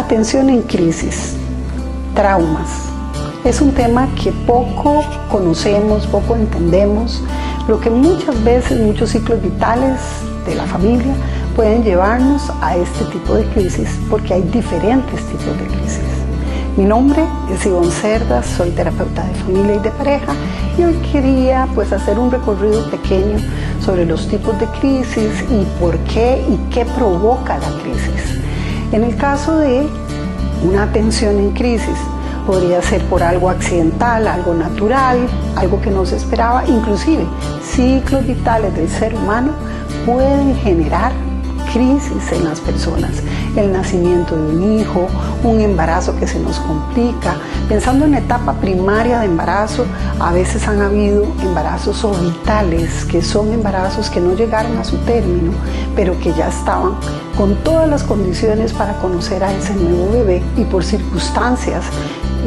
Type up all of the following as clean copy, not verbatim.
Atención en crisis, traumas. Es un tema que poco conocemos, poco entendemos, pero que muchas veces, muchos ciclos vitales de la familia pueden llevarnos a este tipo de crisis, porque hay diferentes tipos de crisis. Mi nombre es Ivonne Cerdas, soy terapeuta de familia y de pareja, y hoy quería hacer un recorrido pequeño sobre los tipos de crisis y por qué y qué provoca la crisis. En el caso de una atención en crisis, podría ser por algo accidental, algo natural, algo que no se esperaba. Inclusive, ciclos vitales del ser humano pueden generar crisis en las personas. El nacimiento de un hijo, un embarazo que se nos complica. Pensando en la etapa primaria de embarazo, a veces han habido embarazos orbitales, que son embarazos que no llegaron a su término, pero que ya estaban con todas las condiciones para conocer a ese nuevo bebé, y por circunstancias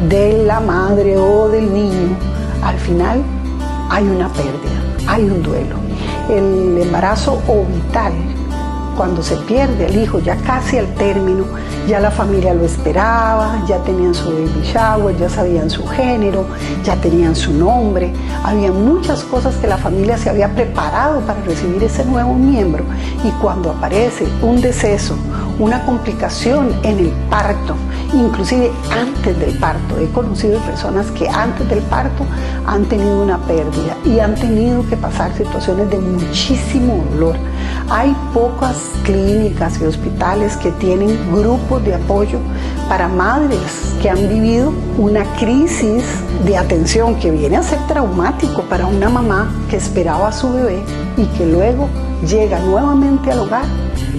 de la madre o del niño, al final hay una pérdida, hay un duelo. El embarazo orbital, cuando se pierde el hijo ya casi al término, ya la familia lo esperaba, ya tenían su baby shower, ya sabían su género, ya tenían su nombre, había muchas cosas que la familia se había preparado para recibir ese nuevo miembro, y cuando aparece un deceso, una complicación en el parto, inclusive antes del parto, he conocido personas que antes del parto han tenido una pérdida y han tenido que pasar situaciones de muchísimo dolor. Hay pocas clínicas y hospitales que tienen grupos de apoyo para madres que han vivido una crisis de atención que viene a ser traumático para una mamá que esperaba a su bebé y que luego llega nuevamente al hogar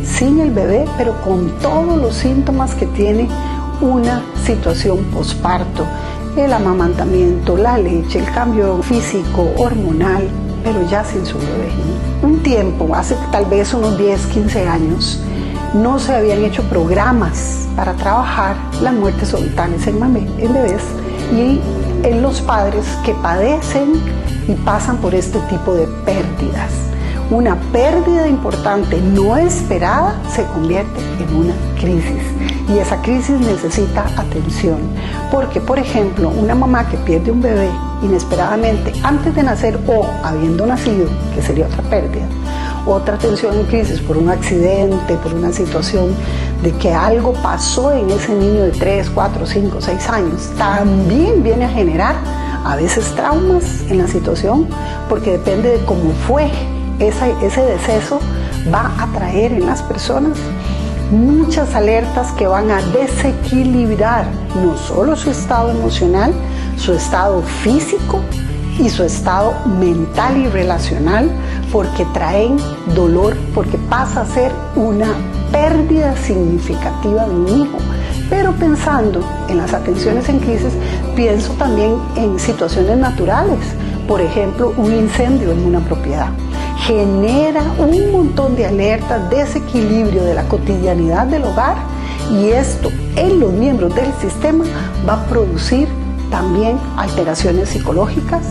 sin el bebé, pero con todos los síntomas que tiene una situación posparto: el amamantamiento, la leche, el cambio físico, hormonal, pero ya sin su bebé. Un tiempo, hace tal vez unos 10, 15 años, no se habían hecho programas para trabajar las muertes orbitales en bebés y en los padres que padecen y pasan por este tipo de pérdidas. Una pérdida importante no esperada se convierte en una crisis, y esa crisis necesita atención, porque por ejemplo una mamá que pierde un bebé inesperadamente antes de nacer o habiendo nacido, que sería otra pérdida, otra atención en crisis por un accidente, por una situación de que algo pasó en ese niño de 3, 4, 5, 6 años, también viene a generar a veces traumas en la situación, porque depende de cómo fue ese deceso, va a traer en las personas muchas alertas que van a desequilibrar no solo su estado emocional, su estado físico y su estado mental y relacional, porque traen dolor, porque pasa a ser una pérdida significativa de un hijo. Pero pensando en las atenciones en crisis, pienso también en situaciones naturales. Por ejemplo, un incendio en una propiedad genera un montón de alertas, desequilibrio de la cotidianidad del hogar, y esto en los miembros del sistema va a producir también alteraciones psicológicas,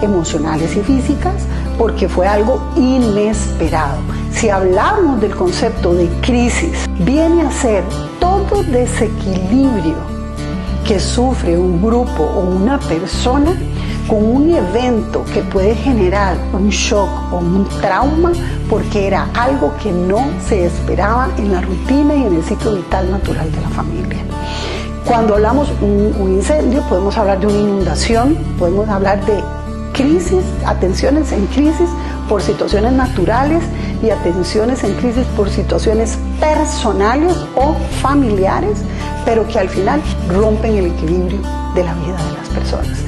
emocionales y físicas, porque fue algo inesperado. Si hablamos del concepto de crisis, viene a ser todo desequilibrio que sufre un grupo o una persona con un evento que puede generar un shock o un trauma, porque era algo que no se esperaba en la rutina y en el ciclo vital natural de la familia. Cuando hablamos de un incendio, podemos hablar de una inundación, podemos hablar de crisis, atenciones en crisis por situaciones naturales y atenciones en crisis por situaciones personales o familiares, pero que al final rompen el equilibrio de la vida de las personas.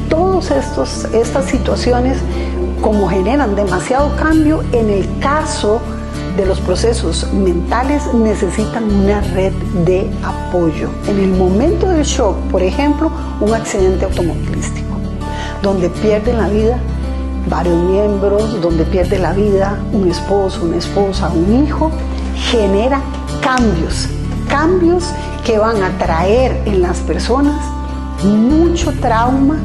Todas estas situaciones, como generan demasiado cambio, en el caso de los procesos mentales, necesitan una red de apoyo. En el momento del shock, por ejemplo, un accidente automovilístico, donde pierden la vida varios miembros, donde pierde la vida un esposo, una esposa, un hijo, genera cambios que van a traer en las personas mucho trauma,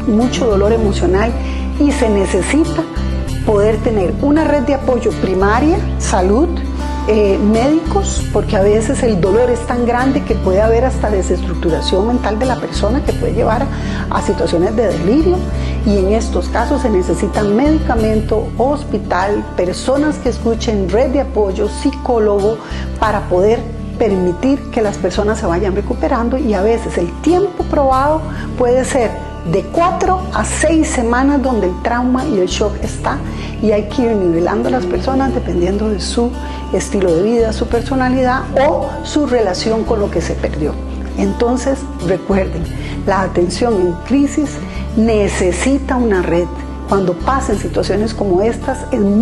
mucho dolor emocional, y se necesita poder tener una red de apoyo primaria, salud, médicos, porque a veces el dolor es tan grande que puede haber hasta desestructuración mental de la persona que puede llevar a situaciones de delirio, y en estos casos se necesita medicamento, hospital, personas que escuchen, red de apoyo, psicólogo, para poder permitir que las personas se vayan recuperando. Y a veces el tiempo probado puede ser de 4 a 6 semanas donde el trauma y el shock está, y hay que ir nivelando a las personas dependiendo de su estilo de vida, su personalidad o su relación con lo que se perdió. Entonces, recuerden, la atención en crisis necesita una red. Cuando pasen situaciones como estas, es muy